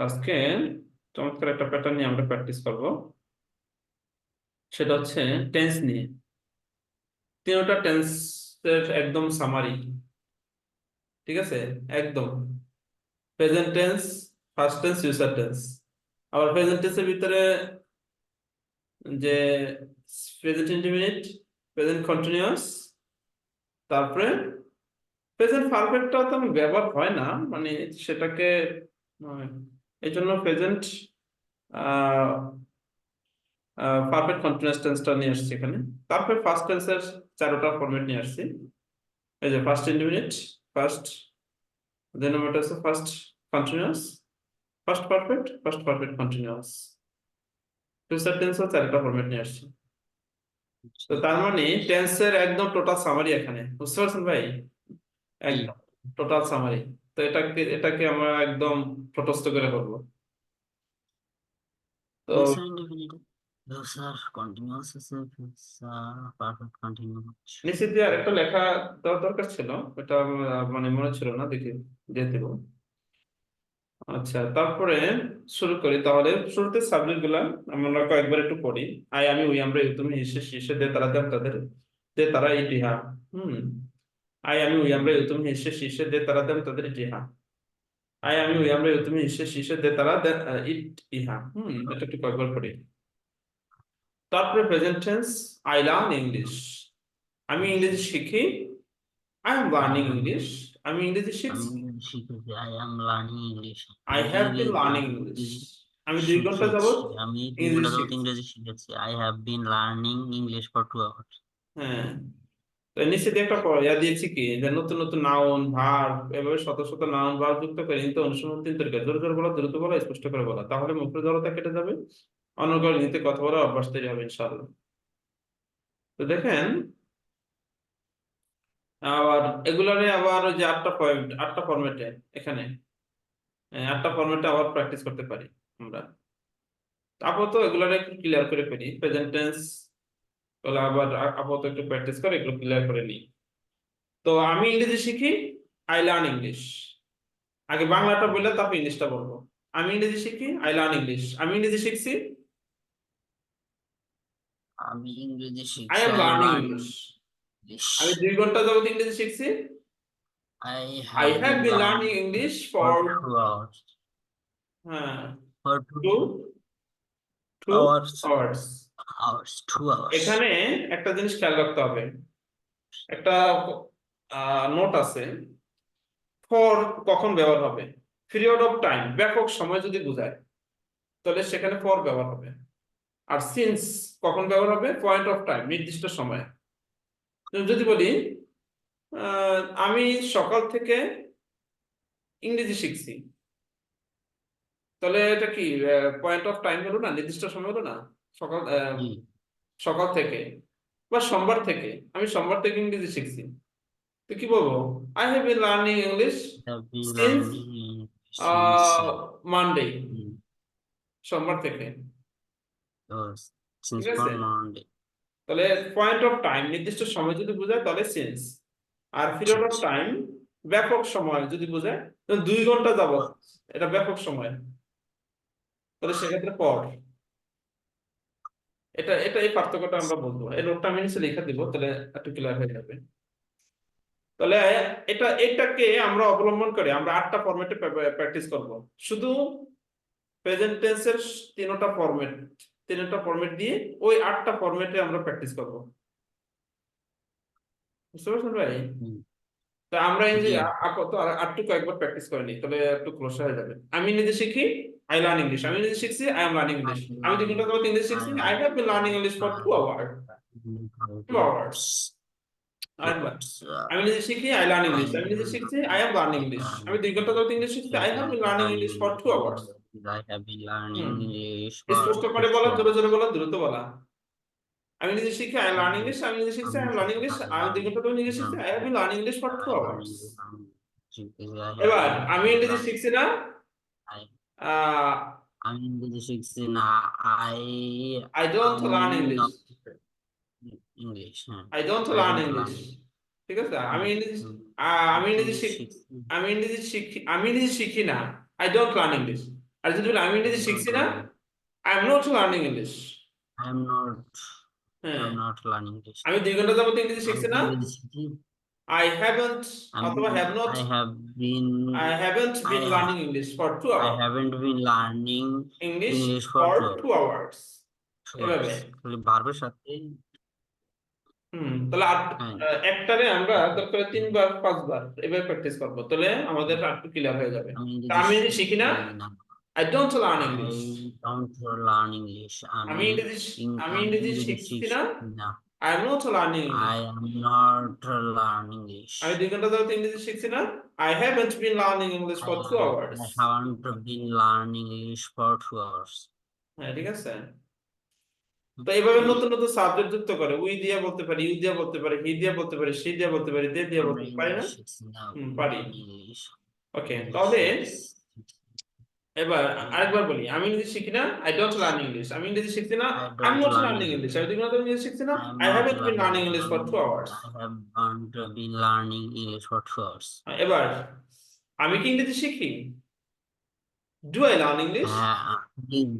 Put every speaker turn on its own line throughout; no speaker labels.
আজকে চমৎকার একটা প্যাটার্ন নিয়ে আমরা প্র্যাকটিস করব। সেটা হচ্ছে টেন্স নিয়ে। তিনটা টেন্সের একদম সামারি, ঠিক আছে? একদম present tense, first tense, future tense. আবার প্রেজেন্ট টেন্সের ভিতরে যে প্রেজেন্ট ইনডিফিনিট, প্রেজেন্ট কন্টিনিউয়াস, তারপরে প্রেজেন্ট পারফেক্টটা তেমন ব্যবহার হয় না, মানে সেটাকে আহ, এই জন্য প্রেজেন্ট পারফেক্ট কন্টিনিউয়াস টেন্সটা নিয়ে আসছি এখানে। তারপরে ফার্স্ট টেন্সের চারটা ফরম্যাট নিয়ে আসছি। এই যে ফার্স্ট ইনডিফিনিট, ফার্স্ট, দেন ওটা হচ্ছে first continuous, first perfect continuous. Future টেন্সও চারটা ফরম্যাট নিয়ে আসছি। তো তার মানে টেন্সের একদম টোটাল সামারি এখানে, বুঝতে পারছেন ভাই?
জি।
একদম টোটাল সামারি। তো এটাকে এটাকে আমরা একদম তটস্থ করে বলবো। তো
ফিউচার ইনডিফিনিট, ফিউচার কন্টিনিউয়াস আছে, ফিউচার পারফেক্ট কন্টিনিউয়াস।
নিচে দিয়ে আরেকটা লেখা দেওয়ার দরকার ছিল, এটা মানে মনে ছিল না, দেখি দিয়ে দেবো। আচ্ছা, তারপরে শুরু করি তাহলে। শুরুতে সাবজেক্ট গুলা আমরা কয়েকবার একটু পড়ি। আই, আমি, উই, আমরা, ইউ, তুমি, হিসে, শীর্ষে, দে, তারা, দেব, তাদের, দে, তারা, ইট, ইহা। হুম। আই, আমি, উই, আমরা, ইউ, তুমি, হিসে, শীর্ষে, দে, তারা, দেব, তাদের, ইট, ইহা। আই, আমি, উই, আমরা, ইউ, তুমি, হিসে, শীর্ষে, দে, তারা, ইট, ইহা। এটা একটু কয়েকবার পড়ি। তারপরে present tense, I learn English. আমি ইংরেজি শিখি। I am
I
learning
am
English. আমি ইংরেজি
আমি
শিখছি।
ইংরেজি শিখেছি, I am learning English.
I
আমি
হ্যাভ বিন লার্নিং ইংলিশ।
ইংরেজি
আমি 2 ঘন্টা যাবত
শিখেছি, আমি দুই
ইংরেজি
ঘন্টা যাবত
শিখছি।
ইংরেজি শিখেছি। I have been learning English for 2 hours.
হ্যাঁ। তো এর নিচে দিয়ে একটা ইয়া দিয়েছি কি, যে নতুন নতুন নাউন ভার্ব, এভাবে শত শত নাউন ভার্ব যুক্ত করে নিতে অনুসরণ 3 তরিকা: জোরে জোরে বলা, দ্রুত বলা, স্পষ্ট করে বলা। তাহলে মুখের জড়তা কেটে যাবে, অনর্গল নিতে কথা বলার অভ্যাস তৈরি হবে ইনশাআল্লাহ। তো দেখেন, আবার এগুলারে আবার ওই যে 8টা ফরম্যাটে এখানে, 8টা ফরম্যাটে আবার প্র্যাকটিস করতে পারি আমরা। আপাতত এগুলারে একটু ক্লিয়ার করে ফেলি। প্রেজেন্ট টেন্স তাহলে আবার আপাতত একটু প্র্যাকটিস করে এগুলো ক্লিয়ার করে নিই। তো আমি ইংরেজি শিখি, আই লার্ন ইংলিশ। আগে বাংলাটা বললে তারপর ইংলিশটা বলবো। আমি ইংরেজি শিখি, আই লার্ন ইংলিশ। আমি ইংরেজি শিখছি,
আমি ইংরেজি
আই
শিখছি,
am
I am
learning
learning
English.
English.
আমি 2 ঘন্টা যাবত ইংরেজি শিখছি,
I
I
have
have
been
been
learning
learning English
for
for,
2 hours.
হ্যাঁ,
for two
two two
hours
hours.
Hours 2 hours.
এখানে একটা জিনিস খেয়াল রাখতে হবে। একটা নোট আছে, ফর কখন ব্যবহার হবে? পিরিয়ড অফ টাইম, ব্যাপক সময় যদি বোঝায় তাহলে সেখানে ফর ব্যবহার হবে। আর সিন্স কখন ব্যবহার হবে? পয়েন্ট অফ টাইম, নির্দিষ্ট সময়। যদি বলি আমি সকাল থেকে ইংরেজি শিখছি, তাহলে এটা কি পয়েন্ট অফ টাইম হলো না, নির্দিষ্ট সময় হলো না? সকাল
জি।
সকাল থেকে, বা সোমবার থেকে, আমি সোমবার থেকে ইংরেজি শিখছি, তো কি বলবো? I have been learning English
have been
since
learning since
Monday, সোমবার থেকে।
সিন্স
ঠিক
ফর
আছে?
মানডে।
তাহলে পয়েন্ট অফ টাইম, নির্দিষ্ট সময় যদি বোঝায় তাহলে সিন্স। আর পিরিয়ড অফ টাইম, ব্যাপক সময় যদি বোঝায়, তো 2 ঘন্টা যাবত, এটা ব্যাপক সময়, তাহলে সেক্ষেত্রে পর। এটা এটা এই পার্থক্যটা আমরা বলবো। এই নোটটা আমি নিচে লিখে দিব, তাহলে একটু ক্লিয়ার হয়ে যাবে। তাহলে এটাকে আমরা অবলম্বন করে আমরা 8টা ফরম্যাটে প্র্যাকটিস করব। শুধু প্রেজেন্ট টেন্সের 3টা ফরম্যাট দিয়ে ওই 8টা ফরম্যাটে আমরা প্র্যাকটিস করব। বুঝতে পারছেন ভাই? তা আমরা এই যে
জি।
আপাতত আরেকটু কয়েকবার প্র্যাকটিস করে নিই, তাহলে একটু ক্লোজ হয়ে যাবে। আমি নিজে শিখি, আই লার্ন ইংলিশ। আমি নিজে শিখছি, আই এম লার্নিং ইংলিশ। আমি 2 ঘন্টা যাবত ইংলিশ শিখছি, I have been learning English for 2 hours. আরেকবার, আমি নিজে শিখি, আই লার্ন ইংলিশ। আমি নিজে শিখছি, আই এম লার্নিং ইংলিশ। আমি 2 ঘন্টা যাবত ইংলিশ শিখছি, I have been learning English for 2 hours.
I have been learning
hmm.
English for
স্পষ্ট করে বলা,
2
জোরে
hours.
জোরে বলা, দ্রুত বলা। আমি নিজে শিখি, আই লার্ন ইংলিশ। আমি নিজে শিখছি, আই এম লার্নিং ইংলিশ। আমি 2 ঘন্টা যাবত ইংলিশ শিখছি, I have been learning English for 2 hours.
I have
এবার
been
আমি ইংরেজি
learning.
শিখছি না,
I
আহ
I'm English 16.
I don't
I'm
learn English.
not English. Huh?
I don't
I
learn
don't
English.
learn.
ঠিক আছে? আমি ইংরেজি,
I'm
আমি ইংরেজি
English
শিখ
16.
আমি ইংরেজি শিখি না, আই ডোন্ট লার্ন ইংলিশ। আর যদি বলি আমি ইংরেজি শিখছি না, I am not learning English.
I am not. I
হ্যাঁ,
am not learning English.
আমি 2 ঘন্টা যাবত ইংরেজি
আমি
শিখছি
কি
না,
ইংরেজি শিখি?
আই হ্যাভেন্ট
আমি
অথবা have not,
I have been.
I haven't
I
bin learning English for 2
I
hours,
haven't been learning
English
English for
for
2
2 hours.
hours.
এভাবে।
খালি ভার্বের সাথে।
তাহলে
হ্যাঁ,
একটারে আমরা দরকার 3 বার 5 বার এভাবে প্র্যাকটিস করবো, তাহলে আমাদের একটু ক্লিয়ার হয়ে যাবে।
আমি
তা
ইংরেজি
আমি যদি শিখি না,
শিখি না।
I don't learn
I
English.
don't learn English.
আমি ইংরেজি আমি
আমি
ইংরেজি
ইংরেজি
শিখছি না,
শিখি না।
I am not learning English.
I am not learning English.
আমি 2 ঘন্টা যাবত ইংরেজি শিখছি না, I haven't been learning English for 2 hours.
I haven't been learning English for 2 hours.
হ্যাঁ, ঠিক আছে। তো এইভাবে নতুন নতুন সাবজেক্ট যুক্ত করে উই দিয়ে বলতে পারি, ইউ দিয়ে বলতে পারি, হি দিয়ে বলতে পারি, সি দিয়ে বলতে পারি, দে দিয়ে
আমরা
বলতে পারি না?
ইংলিশ শিখছি না,
পারি।
ইংলিশ
ওকে,
ইংলিশ
তাহলে
শিখছি।
এবার আরেকবার বলি, আমি ইংরেজি শিখি না, আই ডোন্ট লার্ন ইংলিশ। আমি ইংরেজি শিখছি না,
I
I am
don't
not
learn
learning English.
English.
আমি 2 ঘন্টা ইংরেজি শিখছি না,
I am
I
not
haven't been learning
learning.
English for 2 hours.
I haven't been learning English for 2 hours.
এবার আমি কি ইংরেজি শিখি? Do I learn English?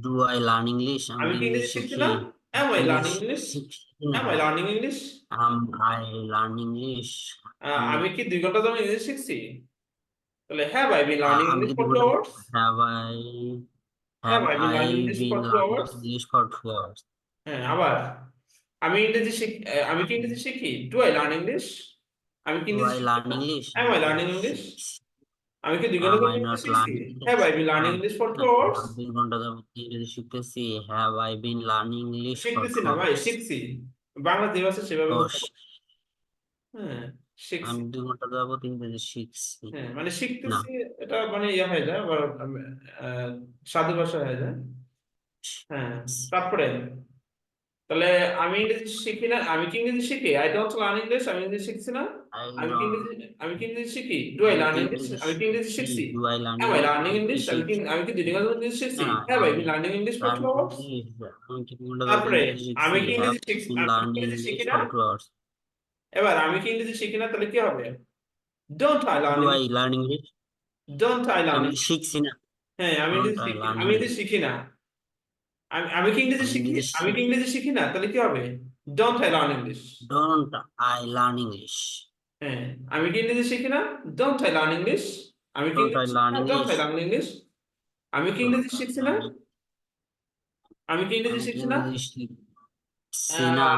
Do I learn English? আমি
আমি
কি
কি
ইংলিশ
ইংরেজি শিখছি
শিখি?
না, am I
English
learning English?
শিখি না।
Am I learning English?
I learn English. আমি
আমি কি 2 ঘন্টা ধরে ইংরেজি শিখছি? তাহলে হ্যাভ আই বিন লার্নিং
আমি
ইংলিশ
কি
for 2 hours?
have
have
have
I been
I
learning English
been
for 2
learning
hours?
English for 2 hours?
হ্যাঁ, আবার আমি কি ইংরেজি শিখি? Do I learn English? আমি কি
Do
ইংরেজি
I
শিখি
learn
না,
English?
Am I learning English? আমি কি 2 ঘন্টা
Am
ধরে
I
ইংরেজি
not
শিখছি?
learning
have
English?
I been learning English for 2 hours?
2 ঘন্টা যাবত ইংরেজি শিখতেছি। Have I been learning English for
শিখতেছি
2
না ভাই,
hours?
শিখছি। বাংলা যে ভাষা সেভাবে
ও,
বলতে হবে। হ্যাঁ, শিখছি।
আমি 2 ঘন্টা যাবত ইংরেজি শিখছি
হ্যাঁ, মানে
না।
শিখতেছি, এটা মানে ইয়ে হয়ে যায় আবার, আহ, সাধু ভাষা হয়ে যায়। হ্যাঁ, তারপরে তাহলে আমি ইংরেজি শিখি না, আমি কি ইংরেজি শিখি? I don't learn English. আমি ইংরেজি শিখছি না,
I don't.
আমি কি ইংরেজি শিখি? ডু আই
আমি
লার্ন
কি
ইংলিশ?
ইংরেজি
আমি কি ইংরেজি
শিখি?
শিখছি?
Do I learn
am I
English?
Learning
আমি কি
ইংলিশ?
শিখছি?
আমি কি 2 ঘন্টা ইংরেজি শিখছি?
না,
হ্যাভ আই
আমি
বিন learning English for 2
learning
hours?
English. আমি কি 2 ঘন্টা যাবত
তারপরে
ইংরেজি শিখছি?
আমি কি
Have
ইংরেজি শিখছি,
been
আমি কি
learning
ইংরেজি শিখি
English
না?
for 2 hours.
এবার আমি কি ইংরেজি শিখি না, তাহলে কি হবে? Don't I learn
Do I
English?
learn English?
Don't I learn
আমি কি
ইংলিশ?
শিখছি না?
হ্যাঁ,
Don't I learn
আমি ইংরেজি
English?
শিখি না। আমি কি ইংরেজি
আমি
শিখি?
ইংরেজি
আমি কি ইংরেজি শিখি না, তাহলে কি হবে? Don't I learn English?
Don't I learn English?
হ্যাঁ, আমি কি ইংরেজি শিখি না? Don't I learn English? আমি কি
Don't I
ইংরেজি শিখি
learn
না? Don't I
English?
Learn English? আমি কি ইংরেজি
Don't I
শিখছি না?
learn English?
আমি কি ইংরেজি
আমি কি
শিখছি না?
ইংরেজি শিখছি না?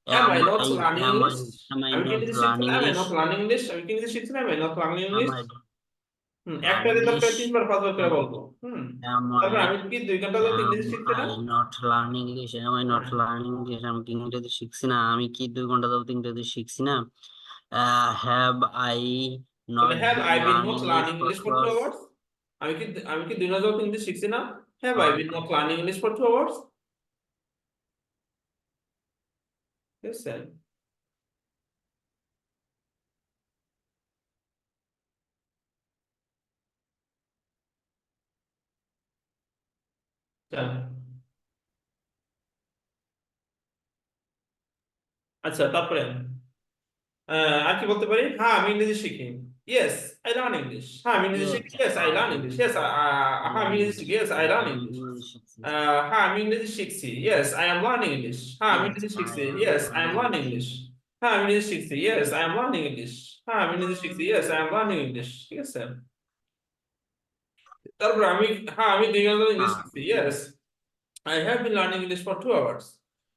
am
Am
I not
I
learning
am I
English?
am I
আমি কি
not
ইংরেজি শিখছি
learning
না? am I
English?
not learning English? আমি কি ইংরেজি শিখছি না? am I not learning
Am
English?
I not
একটা
learn
দিয়ে দরকার
English?
3 বার 5 বার করে
Am
বলবো।
am
তারপর
I
আমি কি 2 ঘন্টা ধরে ইংরেজি শিখছি না?
not learning English? Am I not
হ্যাঁ,
learning English? আমি কি ইংরেজি শিখছি না? আমি কি 2 ঘন্টা যাবত ইংরেজি শিখছি না? Have I
তাহলে
not
have
been
I been
learning
not
English
learning
for
English for
2
2
hours?
hours? আমি কি 2 ঘন্টা ধরে ইংরেজি শিখছি না? have I
Or
been not learning English for 2 hours? ঠিক আছে? আচ্ছা, তারপরে আর কি বলতে পারি? হ্যাঁ, আমি ইংরেজি শিখি। Yes, I learn English. হ্যাঁ, আমি ইংরেজি
yes,
শিখি। Yes, I learn English. Yes, হ্যাঁ, আমি ইংরেজি শিখি। ইয়েস, আই লার্ন
আমি
ইংলিশ।
ইংরেজি শিখছি।
হ্যাঁ, আমি ইংরেজি শিখছি। Yes, I am learning English. হ্যাঁ, আমি
Yes,
ইংরেজি
I
শিখছি।
am
yes, I am
learning
learning
English.
English. হ্যাঁ, আমি ইংরেজি শিখছি। Yes, I am learning English. হ্যাঁ, আমি ইংরেজি শিখছি। Yes, I am learning English. ঠিক আছে? তারপর আমি 2 ঘন্টা ধরে ইংলিশ
হ্যাঁ,
শিখছি। Yes, I have been learning English for 2 hours.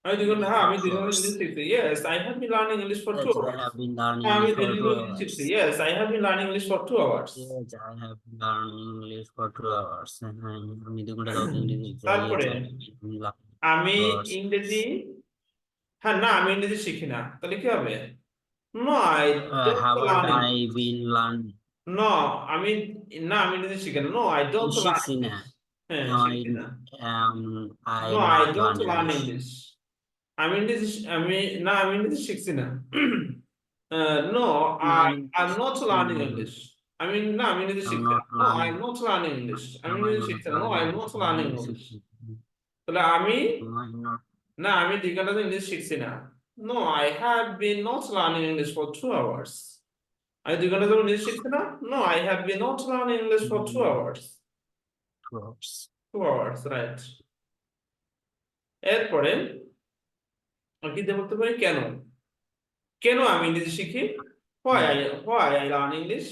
for
আমি 2
2
ঘন্টা
hours.
ইংলিশ শিখছি। Yes, I have been learning English for 2
Yes, I
hours.
have been learning
হ্যাঁ, আমি
English
2
for
ঘন্টা
2
ইংলিশ
hours.
শিখছি। Yes, I have been learning English for 2 hours.
Yes, I have been learning English for 2 hours. হ্যাঁ, আমি 2 ঘন্টা যাবত ইংরেজি শিখছি। Yes,
তারপরে
I have been learning
আমি
2 hours.
ইংরেজি, হ্যাঁ, না, আমি ইংরেজি শিখি না, তাহলে কি হবে? No, I don't
Haven't
learn
I
English.
been learning?
No, আমি না, আমি ইংরেজি শিখি না। No, I
আমি
don't learn
শিখছি না।
English. হ্যাঁ,
Am I
শিখি না।
am I
No, I
not
don't
learn
learn
English?
English. আমি ইংরেজি আমি না, আমি ইংরেজি শিখছি না। No,
না,
I
আমি
am not learning
um,
English. আমি ইংরেজি
I'm
শিখছি না।
not
No, I
learning.
am not learning English. আমি
Am I
ইংরেজি
not
শিখছি না। No, I
learning
am
English?
not
আমি
learning
ইংরেজি
English.
শিখছি।
তাহলে আমি
Am I not?
না, আমি 2 ঘন্টা ধরে ইংলিশ শিখছি না। No, I have been not learning English for 2 hours. আমি 2 ঘন্টা ধরে ইংলিশ শিখছি না। No, I have been not learning English for 2 hours.
2 hours.
2 hours, right. এরপরে আর কি দিয়ে বলতে পারি, কেন, কেন আমি ইংরেজি শিখি, why I why I learn English,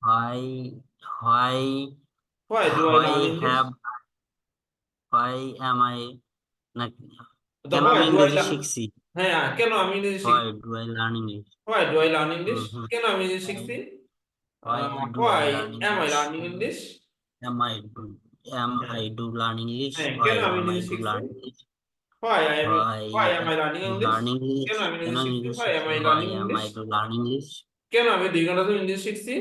why why
why do I learn English,
why am I নাকি
the
কেন
why
আমি
do I
ইংরেজি
learn,
শিখছি?
হ্যাঁ কেন আমি ইংরেজি শিখি,
why do I learn English?
why do I learn English,
হুম হুম
কেন আমি ইংরেজি
why
শিখছি,
why do I
why
learn
am I
English?
learning English,
am I do am
হ্যাঁ
I do learn English?
হ্যাঁ
why
কেন আমি
am I
ইংরেজি
do
শিখছি,
learn English? why
why am I learning English,
learn English?
কেন আমি
কেন
ইংরেজি
আমি
শিখছি,
ইংলিশ
why am
শিখছি?
I
why
learning
am I
English,
do learn English?
কেন আমি 2 ঘন্টা ধরে ইংলিশ শিখছি,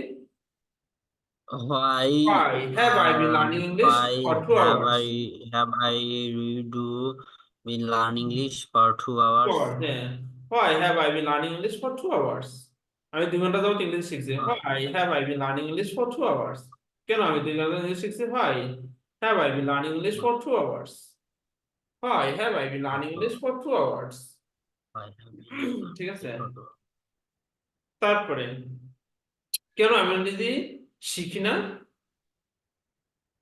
why
why have I been learning English
why
for two hours,
have I do been learn English for 2 hours?
2 hours, হ্যাঁ why have I been learning English for 2 hours, আমি 2 ঘন্টা যাবত English শিখছি,
why
why have I been learning English for 2 hours, কেন আমি 2 ঘন্টা English শিখছি, why have I been learning English for 2 hours, why have I been learning English for 2 hours,
why have you learned
ঠিক আছে।
English for 2
তারপরে কেন আমি ইংরেজি শিখি না,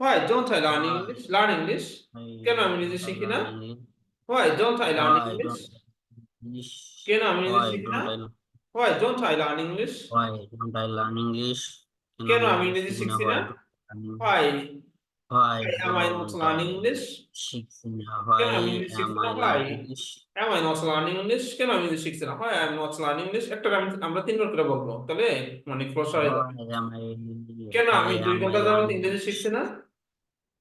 why don't I
hours?
learn English,
why
কেন আমি ইংরেজি
don't I
শিখি না,
learn English?
why don't I learn
why
English,
don't English?
কেন আমি ইংরেজি
why
শিখি না,
don't I
why don't I learn English,
why don't I learn English? কেন
কেন
আমি
আমি
ইংরেজি
ইংরেজি
শিখি না?
শিখছি না,
why don't I learn English?
why
why
am I not
don't
learning
I
English,
শিখছি না?
কেন
why
আমি ইংরেজি
am
শিখছি না,
I
why
learning English?
am I not learning English, কেন আমি ইংরেজি শিখছি না, why I am not learning English, একটা আমরা 3 বার করে বলবো তাহলে মানে ক্লোজ হয়ে যাবে,
why am I
কেন আমি
why
দুই
am I
ঘন্টা যাবত
learning
ইংরেজি
English?
শিখছি না,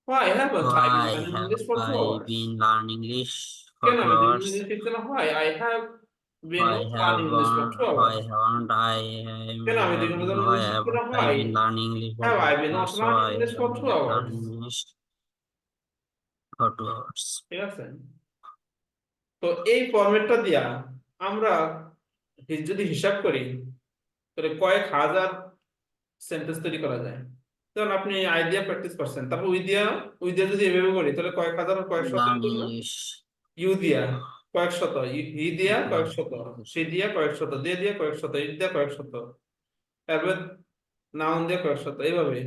why haven't I been
why
learning
have
English for two
I
hours,
been learning English for
কেন
two
আমি দুই ঘন্টা
hours?
ইংরেজি শিখছি না, why I have been not learning English for two
Why
hours,
haven't I
কেন আমি দুই ঘন্টা যাবত
why
ইংরেজি শিখছি না,
haven't I
why
been learning English for
have
2
I been not
hours?
learning
why
English for
haven't
2
I
hours,
learning English for 2 hours?
ঠিক আছে। তো এই ফরম্যাটটা দিয়া আমরা যদি হিসাব করি তাহলে কয়েক হাজার সেন্টেন্স তৈরি করা যায়, যেমন আপনি আইডিয়া প্র্যাকটিস করছেন, তারপর উই দিয়া যদি এভাবে করি তাহলে কয়েক হাজার কয়েক শত
learn
হলো না,
English
ইউ দিয়া কয়েক শত, হি দিয়া কয়েক
learn
শত,
English
সে দিয়া কয়েক শত, দিয়ে দিয়া কয়েক শত, ইট দিয়া কয়েক শত, তারপর নাউন দিয়া কয়েক শত, এইভাবে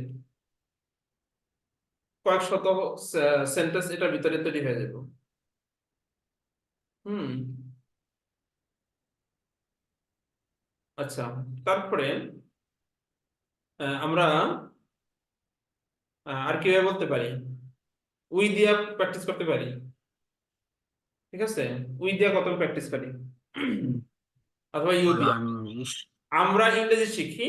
কয়েক শত সেন্টেন্স এটার ভিতরে তৈরি হয়ে যাবে। হুম, আচ্ছা। তারপরে আমরা আর কিভাবে বলতে পারি, উই দিয়া প্র্যাকটিস করতে পারি, ঠিক আছে, উই দিয়া কত প্র্যাকটিস করি, অথবা ইউ দিয়া,
learn English
আমরা ইংরেজি শিখি,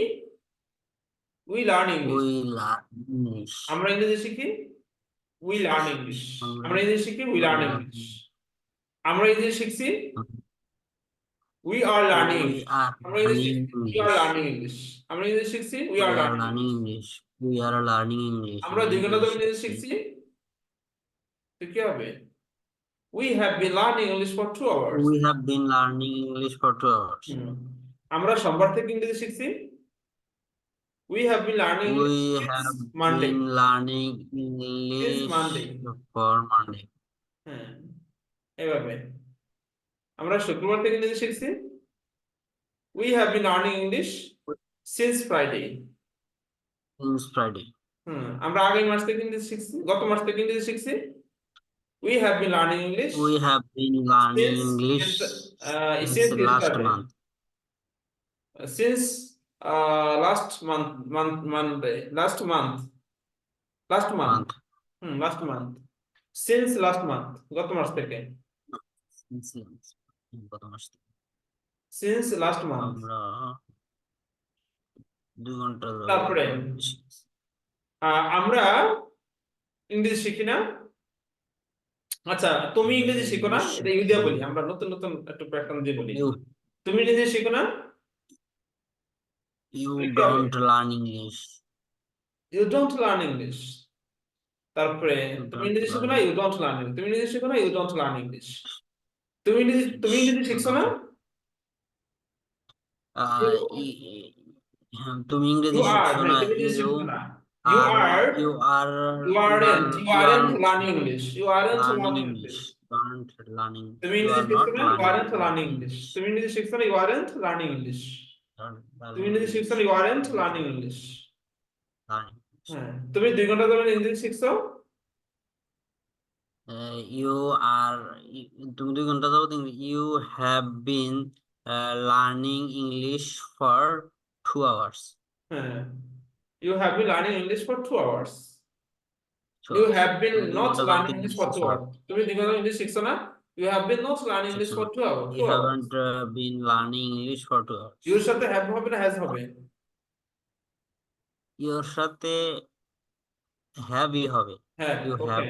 we learn English,
we learn English
আমরা ইংরেজি শিখি, উই লার্ন ইংলিশ,
আমরা
আমরা ইংরেজি শিখি, we
we
learn
learn
English, আমরা ইংরেজি শিখছি, we are learning
we
English,
are
আমরা ইংরেজি
learning
শিখছি, we are
English
learning English, আমরা ইংরেজি শিখছি, we
we
R
are
learning
learning
English,
English we are learning English
আমরা
আমরা
2 ঘন্টা
ইংরেজি
ধরে ইংরেজি
শিখছি
শিখছি, তো কি হবে, we have been learning English for 2 hours.
we have been learning English for 2 hours
আমরা সোমবার থেকে ইংরেজি শিখছি, we have been learning English
we
since
have
Monday,
been learning
since
English
Monday,
for Monday
হ্যাঁ এভাবে। আমরা শুক্রবার থেকে ইংরেজি শিখছি, we have been learning English since Friday.
since Friday
আমরা আগের মাস থেকে ইংরেজি শিখছি, গত মাস থেকে ইংরেজি শিখছি, we have been learning English
we have been learning
since
English since
since
last
yesterday,
month
since last month, last month,
month
last month, since last month, গত মাস থেকে,
গত মাস থেকে।
Since last month.
আমরা 2 ঘন্টা
তারপরে
শিখছি।
আমরা ইংরেজি শিখি না, আচ্ছা তুমি
আমরা
ইংরেজি শিখো না,
ইংলিশ
এটা ইউ দিয়ে
শিখি
বলি, আমরা নতুন নতুন একটু প্যাটার্ন দিয়ে বলি,
you
তুমি ইংরেজি শিখো না, তাহলে
you
কি হবে,
don't learn English
you don't learn English, তারপরে
you
তুমি
don't
ইংরেজি শিখো
learn
না, you
English
don't learn English, তুমি ইংরেজি শিখো না, ইউ ডোন্ট লার্ন ইংলিশ, তুমি ইংরেজি
you
শিখছো না,
don't
ইউ
তুমি
ইউ
ইংরেজি
আর,
শিখছো
হ্যাঁ
না
তুমি ইংরেজি
you
শিখছো না, you
are
R,
you are
you
you
aren't
aren't
learning English, you aren't
learning
learning
English
English,
you aren't learning
তুমি
you
ইংরেজি
are
শিখছো
not
না, you
learning
aren't learning English,
English
তুমি ইংরেজি শিখছো না, you aren't learning English,
you are
তুমি
learning
ইংরেজি শিখছো
English
না, you aren't
you
learning
are
English,
learning
হ্যাঁ তুমি 2 ঘন্টা ধরে ইংরেজি শিখছো,
ইউ আর তুমি 2 ঘন্টা যাবো you have been learning English for 2 hours।
হ্যাঁ, you have been learning English for 2 hours।
Two
you
hours
have been
তুমি দুই
নট
ঘন্টা যাবো
learning English
English
for two
শিখছো না।
আওয়ার্স তুমি 2 ঘন্টা ইংলিশ শিখছো না। You have been not learning English
শিখছো
ফর
না।
Two hour
you
two hours
haven't been learning English for 2 hours।
Your সাথে হ্যাভ হবে না হ্যাজ হবে?
ইউর সাথে হ্যাভই হবে।
হ্যাঁ,
ইউ
ওকে।
হ্যাভ।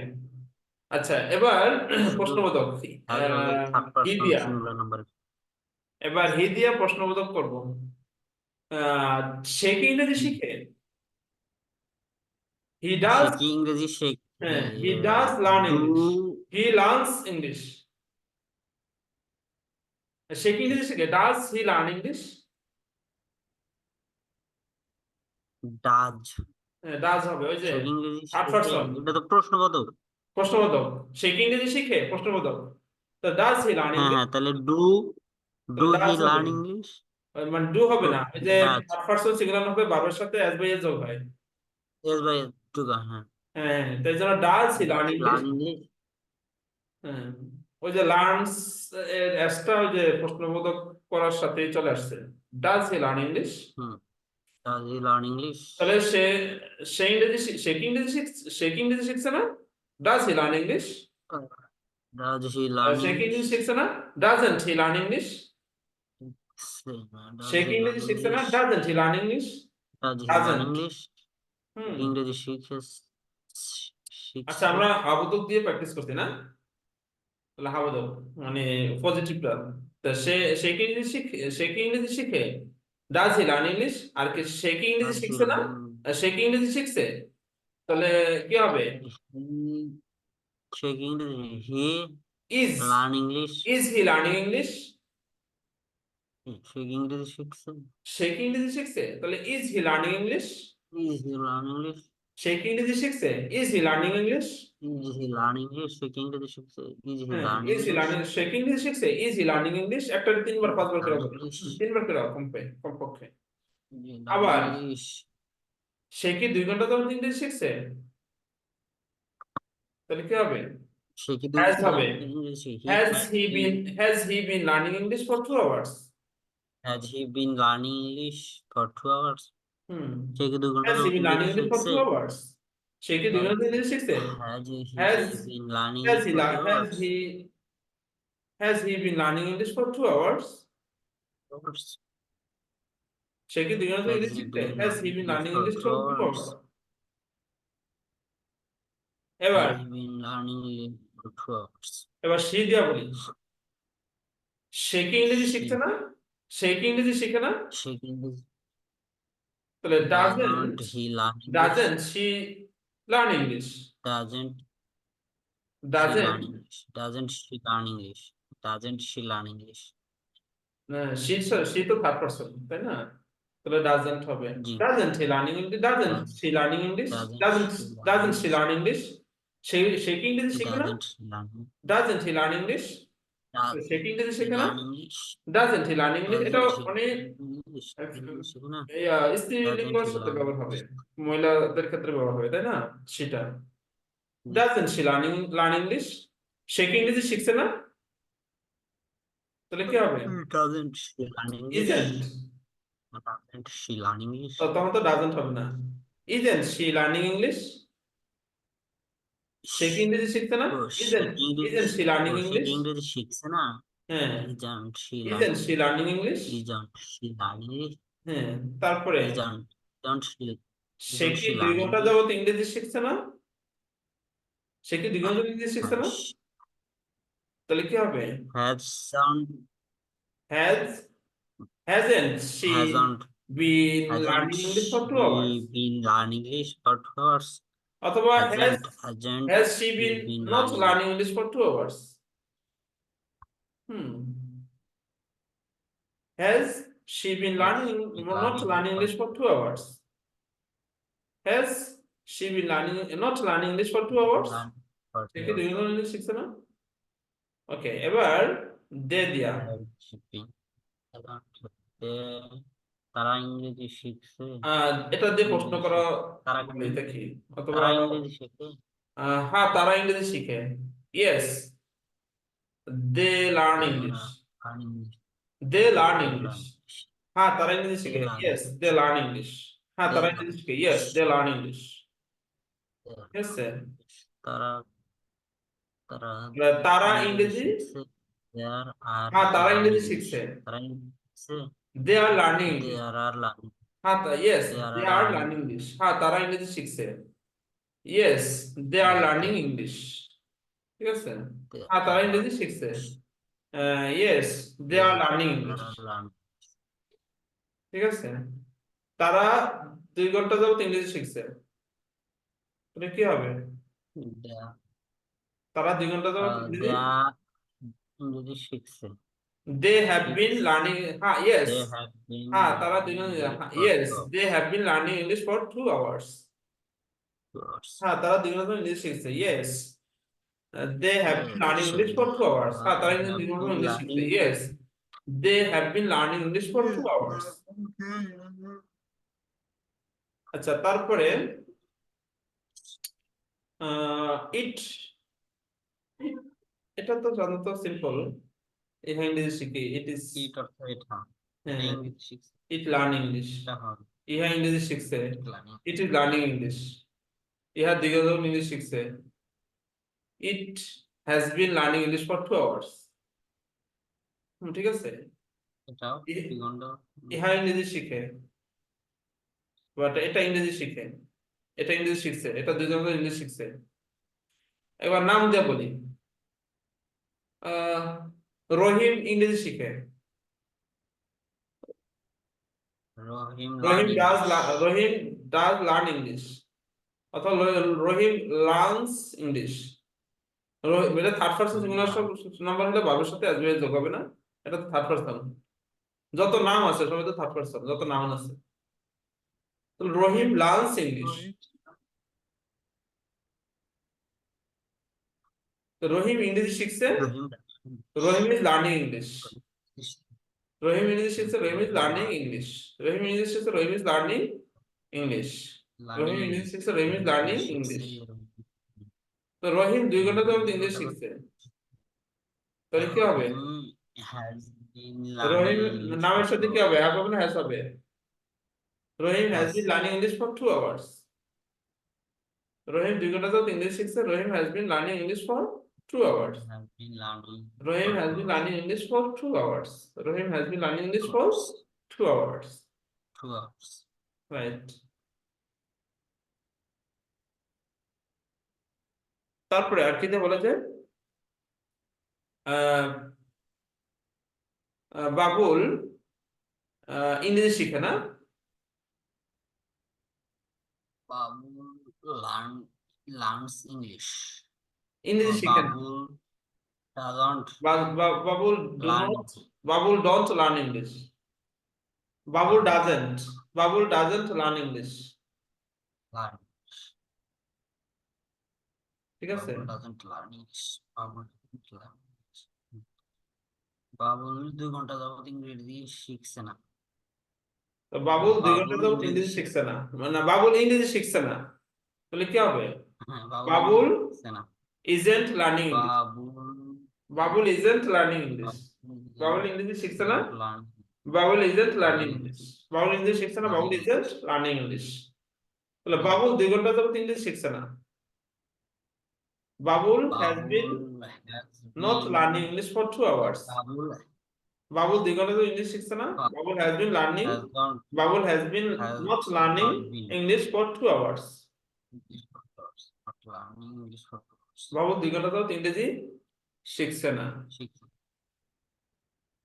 আচ্ছা, এবার
শুধু
প্রশ্নবোধক
হ্যাভই হবে থার্ড
হি
পারসন
দিয়া।
Singular number.
এবার হি দিয়া প্রশ্নবোধক করব। সে কি ইংরেজি শিখে? হি
সে
ডাজ।
কি ইংরেজি শেখে?
হ্যাঁ, he does learn
do
English. He learns English. সে কি ইংরেজি শিখে? Does he learn English?
Does.
Does হবে, ওই যে
সে কি ইংরেজি
থার্ড
শেখে?
পারসন
এটা তো প্রশ্নবোধক।
প্রশ্নবোধক। সে কি ইংরেজি শিখে প্রশ্নবোধক। তো ডাজ হি লার্ন
হ্যাঁ
ইংলিশ।
হ্যাঁ, তাহলে ডু
তাহলে
ডু হি
ডাজ হবে।
Learn English.
মানে ডু হবে না, ওই যে
ডাজ
থার্ড পারসন সিঙ্গুলার হবে, ভার্বের সাথে অ্যাজ বাই এস যোগ হয়।
S by two. হ্যাঁ,
হ্যাঁ, তাই জন্য does he
does
learn
he
English.
Learn English.
হ্যাঁ, ওই যে লার্নস এর অ্যাসটা ওই যে প্রশ্নবোধক করার সাথে চলে আসছে। Does he learn English.
Hmm, does he learn English.
তাহলে সে সে ইংরেজি সে কি ইংরেজি সে কি ইংরেজি শিখছে না? Does he learn English.
Does he learn
সে কি
ইংলিশ।
ইংরেজি শিখছে না? Doesn't he learn English.
Does
সে কি
হি লার্ন
ইংরেজি শিখছে না?
English.
Doesn't he learn English.
Does he learn
doesn't.
English.
হুম।
ইংরেজি
আচ্ছা,
শিখছে।
আমরা হাবুদক দিয়ে প্র্যাকটিস করছি না? তাহলে হাবুদক মানে পজিটিভটা। তা সে কি ইংরেজি শিখে? সে কি ইংরেজি শিখে? Does he learn English. আর কি সে কি ইংরেজি
ডাজ হি
শিখছে না?
লার্ন।
সে কি ইংরেজি শিখছে? তাহলে কি হবে?
সে কি ইংরেজি he
is.
Learn English.
Is he learning English.
সে কি ইংরেজি শিখছে।
সে কি ইংরেজি শিখছে? তাহলে is he learning English.
Is he learn English.
সে কি ইংরেজি শিখছে? Is he learning English.
Is he learn English. সে কি ইংরেজি শিখছে। ইজ হি
হ্যাঁ,
learn
is he
English.
Learning. সে কি ইংরেজি শিখছে? Is he learning English. একটা 3 বার 5 বার করে
লার্ন
বলি।
ইংলিশ।
3 বার করে কমপক্ষে।
লার্ন
আবার
ইংলিশ।
সে কি 2 ঘন্টা ধরে ইংরেজি শিখছে? তাহলে কি হবে?
সে কি দুই
হ্যাজ
ঘন্টা
হবে।
ইংরেজি he he
has he been learning English for 2 hours?
Has he been learning English for 2 hours।
হুম।
সে কি 2 ঘন্টা
হ্যাজ হি
যাবত
বিন লার্নিং
ইংরেজি
ইংলিশ ফর
শিখছে।
2 আওয়ার্স? সে কি 2 ঘন্টা ইংরেজি শিখছে?
Has he
has
been learning
has
English
he
for two
has
hours
he has he been learning English for 2 hours? সে কি 2 ঘন্টা
হ্যাজ
ইংরেজি
হি
শিখছে?
Been
has he
learning
been
English
learning
for
English
two
for two
hours
hours এবার
has he been learning English for 2 hours।
এবার সে দিয়া বলি। সে কি ইংরেজি
সে
শিখছে না? সে কি ইংরেজি শিখে না?
সে কিন্তু
তাহলে
doesn't he learn English.
Doesn't she learn English?
Doesn't she
doesn't.
Learn English. Doesn't she learn English. Doesn't she learn English.
She she তো থার্ড পারসন, তাই না? তাহলে ডাজেন্ট হবে।
জি।
Doesn't he learning English. Doesn't
does
she learning English.
Doesn't
doesn't
she learn
doesn't she
English.
Learn English. সে কি ইংরেজি শিখবে না?
Doesn't she learn.
Doesn't he learn English. সে কি ইংরেজি শিখে না?
Learn English.
Doesn't he learn English, এটা
ডাজন্ট শি
মানে
ইংলিশ। শিখে না।
স্ত্রীলিঙ্গ
ডাজন্ট হি
সাথে
লার্ন
ব্যবহার হবে,
ইংলিশ।
মহিলাদের ক্ষেত্রে ব্যবহার হবে, তাই না? সেটা ডাজেন্ট শি লার্ন ইংলিশ। সে কি ইংরেজি শিখছে না? তাহলে কি হবে?
Doesn't she learn English.
Isn't.
Doesn't she learn English.
তখন তো ডাজেন্ট হবে না। Isn't she learning English. সে কি ইংরেজি শিখছে না?
ও সে
ইজেন্ট
কি ইংরেজি
ইজেন্ট শি
ও
লার্নিং
সে কি
ইংলিশ।
ইংরেজি শিখছে না।
হ্যাঁ,
isn't she learn
isn't she learning English.
Isn't she learn English.
হ্যাঁ, তারপরে
isn't isn't she
say
isn't
কি
শি
দুই
লার্ন
ঘন্টা
ইংলিশ।
যাবত ইংরেজি শিখছে না? সে কি 2 ঘন্টা ইংরেজি শিখছে না? তাহলে কি হবে?
Have sound
has hasn't she
hasn't
been
hasn't
learning English for two
she
hours
been learning English for 2 hours?
অথবা
Hasn't
has she
she
been
been
not
learning?
Learning English for 2 hours? Hmm. Has she been
Has
learning,
been
not
learning
learning
for
English for 2 hours? Has she been learning, not learning English for 2 hours?
learn for
say
two
কি
hours?
2 ঘন্টা English শিখছে না? ওকে, এবার দে দিয়া।
Have she been সাধারণত তারা ইংরেজি শিখছে।
এটা দিয়ে প্রশ্ন
ইংরেজি
করা
শিখ তারা
বলি দেখি, অথবা
তারা ইংরেজি শেখে।
হ্যাঁ, তারা ইংরেজি শিখে। Yes, they learn
They
English.
are learning.
They learn
They
English.
learn.
হ্যাঁ তারা ইংরেজি
They
শিখে।
learn.
Yes they learn English. হ্যাঁ
They
তারা
learn.
ইংরেজি শিখে। Yes they learn English.
They
ঠিক আছে,
তারা তারা
তারা
ইংরেজি
ইংরেজি,
শিখছে। There are
হ্যাঁ তারা
learning
ইংরেজি
English.
শিখছে।
তারা ইংরেজি শিখছে।
They are learning
They
English.
are learning.
হ্যাঁ yes
They
they
are
are
learning.
Learning English. হ্যাঁ তারা ইংরেজি শিখছে। Yes they are
Yes,
learning
they
English. ঠিক আছে,
they
হ্যাঁ তারা
are
ইংরেজি
learning
শিখছে।
English.
Yes they are
They
learning English.
are learning.
ঠিক আছে, তারা 2 ঘন্টা যাবত ইংরেজি শিখছে। তাহলে কি হবে?
They are
তারা 2 ঘন্টা যাবত
they
ইংরেজি,
are ইংরেজি শিখছে।
They have been
Six.
Learning, হ্যাঁ ইয়েস,
They have been
হ্যাঁ তারা
learning
2 ঘন্টা,
English for
yes
2
they have been learning English for 2 hours.
hours.
হ্যাঁ তারা 2 ঘন্টা ইংলিশ শিখছে। Yes they have been learning
Yes,
English
they
for 2 hours. হ্যাঁ তারা ইংরেজি
have
2 ঘন্টা
been
ইংলিশ শিখছে।
learning.
Yes they have been learning English for 2 hours. আচ্ছা তারপরে ইট, এটা তো জানো সিম্পল, এখানে ইংরেজি শিখে ইট ইজ।
Eat অর্থ এটা। এটা
হ্যাঁ
ইংরেজি শিখছে।
Eat learn English.
এটা হবে
ইহা ইংরেজি শিখছে।
learning.
It is learning English. ইহা 2 ঘন্টা ইংলিশ শিখছে। It has been learning English for 2 hours. ঠিক আছে,
এটাও
ই-
2 ঘন্টা।
ইহা ইংরেজি শিখে, বাট এটা ইংরেজি শিখে, এটা ইংরেজি শিখছে, এটা 2 ঘন্টা ইংলিশ শিখছে। এবার নাম দিয়ে বলি, আহ রহিম ইংরেজি শিখে।
Rahim learn
Rahim does,
English.
Rahim does learn English, অথবা রহিম লার্নস ইংলিশ। এটা third person
Rahim
singular
learn.
Number হলে ভাবের সাথে আসবে, যোগ হবে না। এটা তো থার্ড পারসন, যত নাম আছে সবাই তো থার্ড পারসন, যত নাম আছে। তো রহিম লার্নস ইংলিশ। তো রহিম ইংরেজি শিখছে,
রহিম
রহিম ইজ লার্নিং ইংলিশ। রহিম ইংরেজি শিখছে, রহিম ইজ লার্নিং ইংলিশ। রহিম ইংরেজি শিখছে, রহিম ইজ লার্নিং ইংলিশ।
লার্নিং
রহিম ইংরেজি
ইংলিশ।
শিখছে, রহিম ইজ লার্নিং
শিখছে
ইংলিশ। তো রহিম 2 ঘন্টা যাবত
দুই
ইংলিশ
ঘন্টা
শিখছে। তাহলে কি হবে?
Rahim has been learning
Rahim
English for
নামের সাথে
2
কি হবে?
hours.
হ্যাভ হবে না হ্যাজ হবে? Rahim has
has
been learning English for 2 hours. Rahim 2 ঘন্টা যাবত ইংলিশ শিখছে, Rahim has been learning English for 2 hours.
Have been learning
Rahim
for
has
2
been
hours.
Learning English for 2 hours. Rahim has been learning English
2
for
hours.
2 hours.
2 hours.
Right. তারপরে আর কি দিয়ে বলা যায়? আহ বাবুল ইংরেজি শিখে না,
বাবুল learns English.
ইংরেজি শিখে না।
Babul doesn't
Babul do
learn
not, Babul don't learn English. Babul doesn't, Babul doesn't learn English.
learn.
ঠিক আছে,
Babul doesn't learn English. Babul doesn't learn English. Babul 2 ঘন্টা যাবত ইংরেজি শিখছে না।
তো বাবুল 2 ঘন্টা
বাবুল
যাবত
ইংরেজি
ইংরেজি শিখছে না, মানে বাবুল ইংরেজি শিখছে না। তাহলে কি হবে?
হ্যাঁ, বাবুল
বাবুল
ইংরেজি শিখছে না।
Isn't learning English.
Babul
Babul isn't learning English. Babul
doesn't
ইংরেজি শিখছে না,
learn
Babul isn't learning English.
English.
Babul ইংরেজি শিখছে না, Babul
Learning
isn't learning English. তাহলে
English.
বাবুল 2 ঘন্টা যাবত ইংলিশ শিখছে না। Babul has been
Babul has
not learning
been
English for 2 hours.
Babul
Babul 2 ঘন্টা যাবত ইংলিশ শিখছে না। Babul has been learning,
has gone
Babul has been
has
not learning
not been
English for 2 hours.
English for hours, not learning English for hours.
Babul 2 ঘন্টা যাবত ইংরেজি শিখছে না।
শিখছে।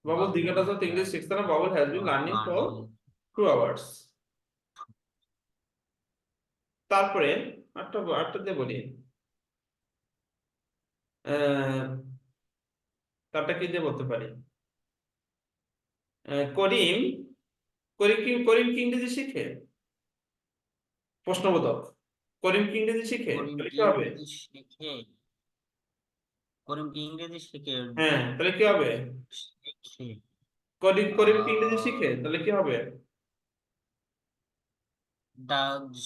বাবুল 2 ঘন্টা
Babul
যাবত ইংলিশ
has
শিখছে না, Babul has been
not
learning for
learning
2 hours. তারপরে আটটা দিয়ে বলি, তারটা কি দিয়ে বলতে পারি? করিম, করিম কি ইংরেজি শিখে? প্রশ্নবোধক। করিম কি ইংরেজি শিখে?
করিম
তাহলে
কি
কি হবে?
ইংরেজি শিখে? করিম কি ইংরেজি শিখে?
হ্যাঁ তাহলে কি হবে?
শিখে
করিম কি ইংরেজি শিখে? তাহলে কি হবে?
does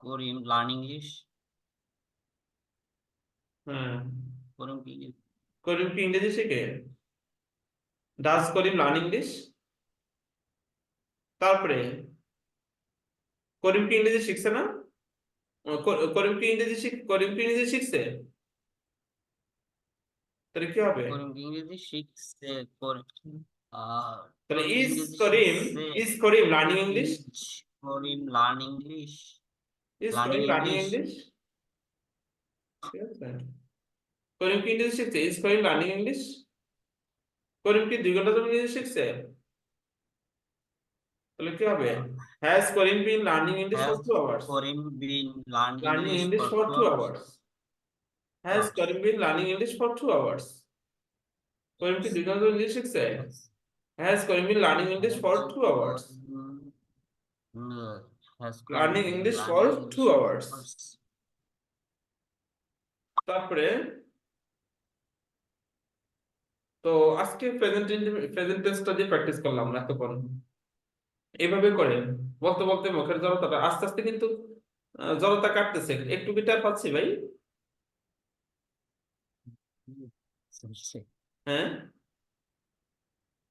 Karim learn English?
হ্যাঁ,
করিম কি
করিম কি ইংরেজি শেখে? Does Karim learn English? তারপরে করিম কি ইংরেজি শিখছে না? করিম কি ইংরেজি শিখছে? তাহলে কি হবে?
করিম কি ইংরেজি শিখছে? আহ
তাহলে
করিম ইংরেজি শিখছে।
Is Karim learning English?
Is Karim learn English?
Is
learning
Karim learning
English.
English? ঠিক আছে, করিম কি ইংরেজি শিখছে? Is Karim learning English? Karim কি 2 ঘন্টা তুমি ইংরেজি শিখছে? তাহলে কি হবে? Has Karim been learning English for
have
2 hours?
Karim been learn
learning
English
English
for
for
two
two
hours?
Hours has Karim been learning English for 2 hours? Karim কি 2 ঘন্টা ইংলিশ শিখছে? Has Karim been learning English for 2 hours?
Has Karim
learning
been
English for
learning
two
English for
hours তারপরে তো আজকে present টেন্সটা দিয়ে practice করলাম আমরা এতক্ষণ। এইভাবে করে বলতে বলতে মুখের জড়তাটা আস্তে আস্তে কিন্তু জড়তা কাটতেছে, একটু গিটার পাচ্ছি ভাই। হ্যাঁ,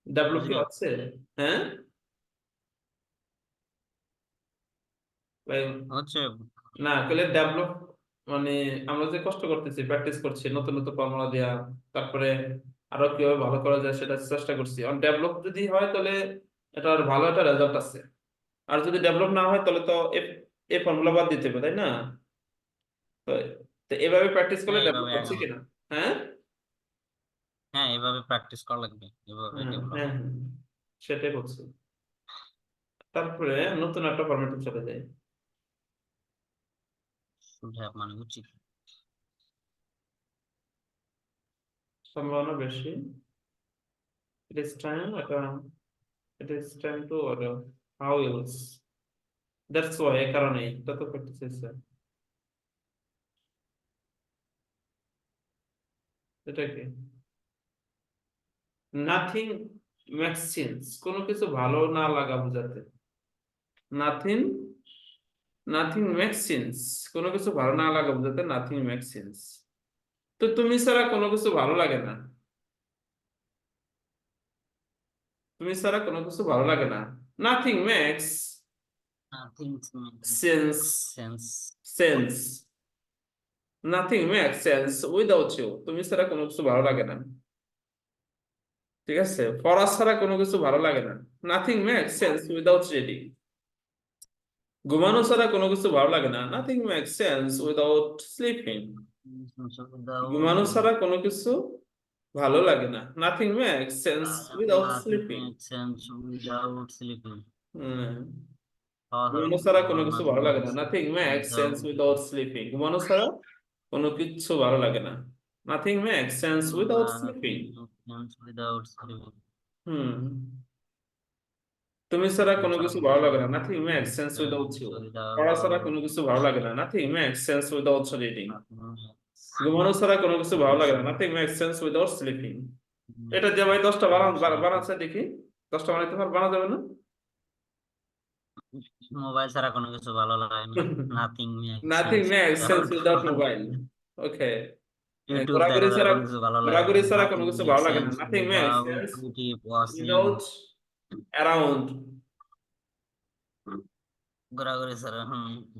ডেভেলপ
বুঝি
কি
না।
হচ্ছে? হ্যাঁ ভাই,
হচ্ছে।
না কইলে ডেভেলপ মানে আমরা যে কষ্ট করতেছি, প্র্যাকটিস করছি নতুন নতুন ফর্মুলা দিয়া, তারপরে আরো কিভাবে ভালো করা যায় সেটা চেষ্টা করছি। আর ডেভেলপ যদি হয় তাহলে এটার ভালো একটা রেজাল্ট আছে। আর যদি ডেভেলপ না হয় তাহলে তো এই ফর্মুলা বাদ দিতে হবে, তাই না? তো তো এভাবে প্র্যাকটিস করলে
হ্যাঁ,
ডেভেলপ
এভাবে
হচ্ছে
আগানো।
কিনা? হ্যাঁ,
হ্যাঁ, এভাবে প্র্যাকটিস করা লাগবে, এভাবে
হ্যাঁ,
ডেভেলপ।
হ্যাঁ, হ্যাঁ, সেটাই বলছি। তারপরে নতুন একটা ফরম্যাটে চলে যায়।
শুড হ্যাভ মানে উচিত।
সম্ভাবনা বেশি। ইট ইজ টাইম, এটা it is time to order, how use, that's why, এই কারণেই এটা তো করতে চাইছে। এটা কি? নাথিং মেক্স সেন্স, কোনো কিছু ভালো না লাগা বোঝাতে। নাথিং নাথিং মেক্স সেন্স, কোনো কিছু ভালো না লাগা বোঝাতে নাথিং মেক্স সেন্স। তো তুমি ছাড়া কোনো কিছু ভালো লাগে না, তুমি ছাড়া কোনো কিছু ভালো লাগে না। Nothing makes
nothing
sense,
makes sense.
Sense, nothing makes sense without you, তুমি ছাড়া কোনো কিছু ভালো লাগে না। ঠিক আছে, পড়া ছাড়া কোনো কিছু ভালো লাগে না। Nothing makes sense without reading. ঘুমানো ছাড়া কোনো কিছু ভালো লাগে না। Nothing makes sense without sleeping. ঘুমানো ছাড়া কোনো কিছু ভালো লাগে না। Nothing makes sense without
nothing
sleeping.
Makes sense without sleeping. খাওয়া ছাড়া
ঘুমানো ছাড়া কোনো কিছু
নাথিং
ভালো লাগে না।
Makes
nothing makes sense
without
without sleeping. ঘুমানো ছাড়া কোনো কিছু ভালো লাগে না। Nothing makes sense without sleeping.
Nothing makes sense without sleeping.
হুম, তুমি ছাড়া কোনো
ছাড়া
কিছু
কোনো
ভালো
কিছু
লাগে না। Nothing makes sense without you. পড়া ছাড়া কোনো কিছু ভালো লাগে না। Nothing makes sense without reading. ঘুমানো ছাড়া কোনো কিছু ভালো লাগে না। Nothing makes sense without sleeping. এটা যে ভাই 10টা বানাচ্ছে দেখি, 10টা বানাইতে পার, বানা যাবে না?
মোবাইল ছাড়া কোনো কিছু ভালো লাগে না। Nothing makes
nothing
sense
makes sense
without
without
mobile.
Mobile. Okay,
YouTube দেখা
ঘোরাঘুরি
ছাড়া
ছাড়া,
কোনো কিছু ভালো লাগে না।
ঘোরাঘুরি ছাড়া কোনো
নাথিং
কিছু ভালো
মেক্স
লাগে না।
Sense
nothing makes
without
sense
keep watching.
Without around,
ঘোরাঘুরি ছাড়া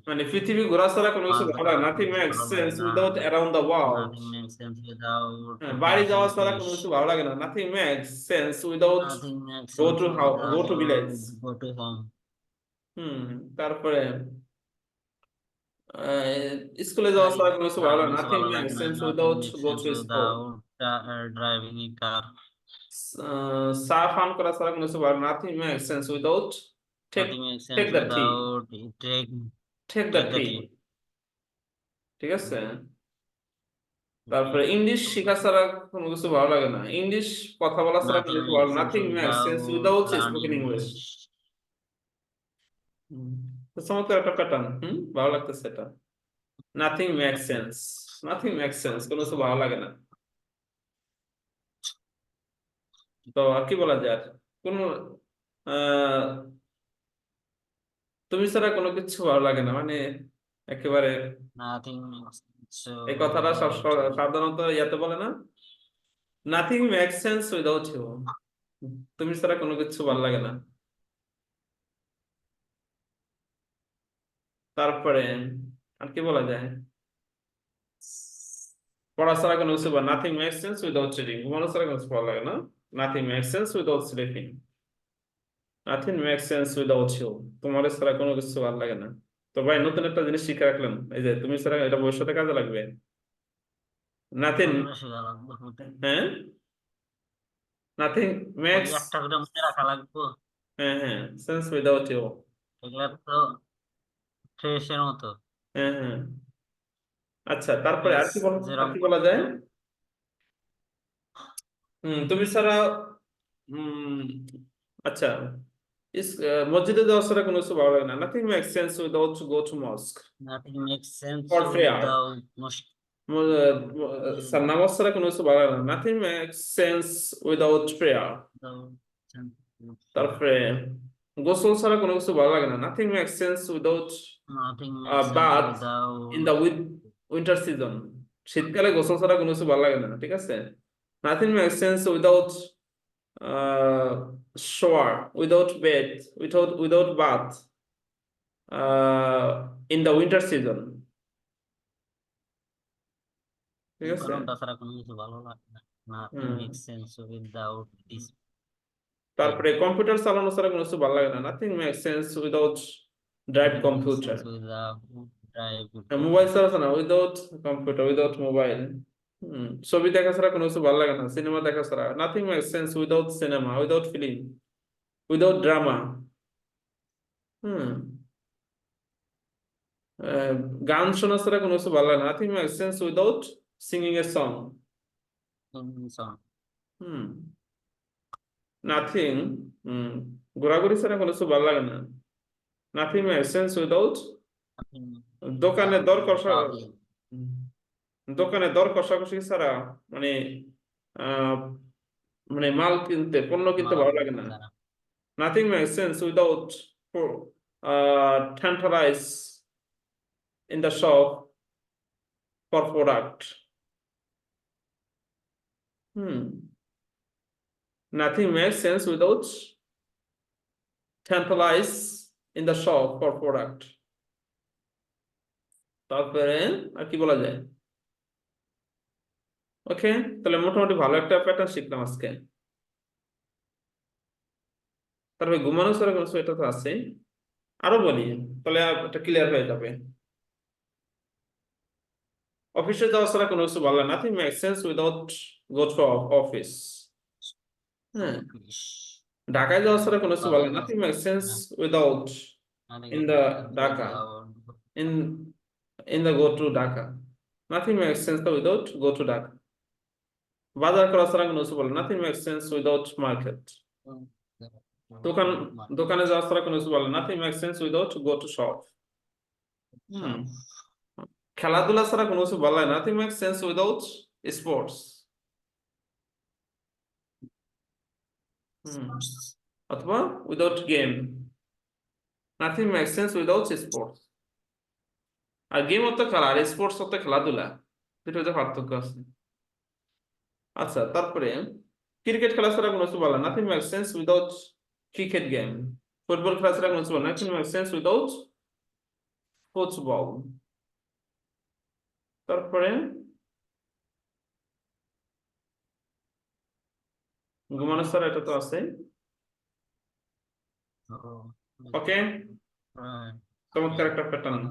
মানে পৃথিবী ঘোরা ছাড়া কোনো কিছু
মাছ
ভালো
ধরা
লাগে না।
কোনো
নাথিং
কিছু
মেক্স
ভালো লাগে
সেন্স
না।
Without around the world.
Nothing makes sense without
বাড়ি
ক্যাচিং
যাওয়া ছাড়া
ফিশ।
কোনো কিছু ভালো লাগে না। Nothing makes sense without
nothing makes
go
sense
to go to village.
Without go to home.
হুম, তারপরে স্কুলে যাওয়া ছাড়া কোনো কিছু
ছাড়া
ভালো লাগে
কোনো
না।
কিছু
নাথিং
ভালো লাগে
মেক্স
না।
Sense
nothing
without
makes
go
sense
to school.
Without driving a car.
চা পান করা ছাড়া কোনো কিছু ভালো। Nothing makes sense without take
nothing makes
take
sense
the tea,
without take
take the
take the
tea.
Tea.
ঠিক আছে, তারপরে ইংলিশ শেখা ছাড়া কোনো কিছু ভালো লাগে না। ইংলিশ কথা বলা ছাড়া কোনো
নাথিং
কিছু ভালো।
Makes sense
nothing makes sense
without
without
learning
spoken English.
English.
চমৎকার একটা প্যাটার্ন, ভালো লাগতেছে এটা। Nothing makes sense, nothing makes sense, কোনো কিছু ভালো লাগে না। তো আর কি বলা যায় আর? কোনো আহ তুমি ছাড়া কোনো কিছু ভালো লাগে না মানে একেবারে।
নাথিং So
এই কথাটা সাধারণত ইয়াতে বলে না, nothing make sense without you, তুমি ছাড়া কোনো কিছু ভালো লাগে না। তারপরে আর কি বলা যায়, পড়া ছাড়া কোনো কিছু, nothing make sense without reading, ঘুমানো ছাড়া কোনো কিছু ভালো লাগে না। Nothing make sense without sleeping, nothing make sense without you, তোমার ছাড়া কোনো কিছু ভালো লাগে না। তো ভাই নতুন একটা জিনিস শিখে রাখলাম, এই যে তুমি ছাড়া, এটা ভবিষ্যতে কাজে লাগবে। নাথিং,
এগুলো শেখা লাগবে প্রতিদিন।
হ্যাঁ, নাথিং
ওই
মেক্স,
একটা করে মনে রাখা লাগবে।
হ্যাঁ হ্যাঁ, সেন্স উইদাউট ইউ,
এগুলা তো ফ্রেশের মতো।
হ্যাঁ হ্যাঁ। আচ্ছা তারপরে
ফ্রেশ
আর কি বল, আর কি
যেরকম।
বলা যায়, তুমি ছাড়া, উম আচ্ছা, মসজিদে যাওয়া ছাড়া কোনো কিছু ভালো লাগে না, nothing makes sense without go to mosque
nothing make sense
for prayer,
without মুশকিল।
স্যার নামাজ ছাড়া কোনো কিছু ভালো লাগে না, nothing makes sense without prayer. তারপরে গোসল ছাড়া কোনো কিছু ভালো লাগে না, nothing makes sense without
nothing make sense
bath in
without.
The winter season, শীতকালে গোসল ছাড়া কোনো কিছু ভালো লাগে না, ঠিক আছে। Nothing makes sense without shower, without bed, without bath in the winter season, ঠিক আছে।
গরমটা ছাড়া কোনো কিছু ভালো লাগে না। Nothing
hmm.
Make sense without this pain.
তারপরে কম্পিউটার চালানো ছাড়া কোনো কিছু ভালো লাগে না, nothing makes sense without drive
nothing make
computer,
sense without drive
mobile
computer.
চালানো না, উইদাউট কম্পিউটার, উইদাউট মোবাইল। ছবি দেখা ছাড়া কোনো কিছু ভালো লাগে না, সিনেমা দেখা ছাড়া, nothing makes sense without cinema, without film, without drama. হুম। আহ, গান শোনা ছাড়া কোনো কিছু ভালো লাগে না, nothing makes sense without singing a song. হুম। নাথিং, ঘোরাঘুরি ছাড়া কোনো কিছু ভালো লাগে না, নাথিং মেক্স সেন্স উইদাউট দোকানে দর কষা,
ট্রাভেলিং।
হুম, দোকানে দর কষাকষি ছাড়া, মানে আহ মানে মাল কিনতে, পণ্য কিনতে ভালো লাগে না,
দ্বারা
nothing makes sense without tantalize in the shop for product। Hmm. Nothing makes sense without tantalize in the shop for product। তারপরে আর কি বলা যায়, ওকে, তাহলে মোটামুটি ভালো একটা প্যাটার্ন শিখলাম আজকে। তারপরে ঘুমানো ছাড়া কোনো কিছু, এটা তো আছে, আরো বলি, তাহলে এটা ক্লিয়ার হয়ে যাবে। অফিসে যাওয়া ছাড়া কোনো কিছু ভালো লাগে, nothing makes sense without go to office. হ্যাঁ।
অফিস
ঢাকায় যাওয়া ছাড়া কোনো কিছু ভালো
ভালো
লাগে,
কাজ।
Nothing makes sense without
nothing
in the
make sense
Dhaka,
without.
in in the go to Dhaka, nothing makes sense without go to Dhaka। বাজার করা ছাড়া কোনো কিছু বলে, nothing makes sense without market। দোকান, দোকানে যাওয়া ছাড়া কোনো কিছু বলে, nothing makes sense without go to shop। হুম। খেলাধুলা ছাড়া কোনো কিছু বলে, nothing makes sense without sports। হুম। অথবা without game, nothing makes sense without sports। আর গেম হতো খেলা, আর স্পোর্টস হতো খেলাধুলা, দুটোর মধ্যে পার্থক্য আছে। আচ্ছা তারপরে ক্রিকেট খেলা ছাড়া কোনো কিছু বলে, nothing makes sense without cricket game. Football খেলা ছাড়া কোনো কিছু বলে, nothing makes sense without football. তারপরে ঘুমানো ছাড়া, এটা তো আছে। ওকে, চমৎকার একটা প্যাটার্ন।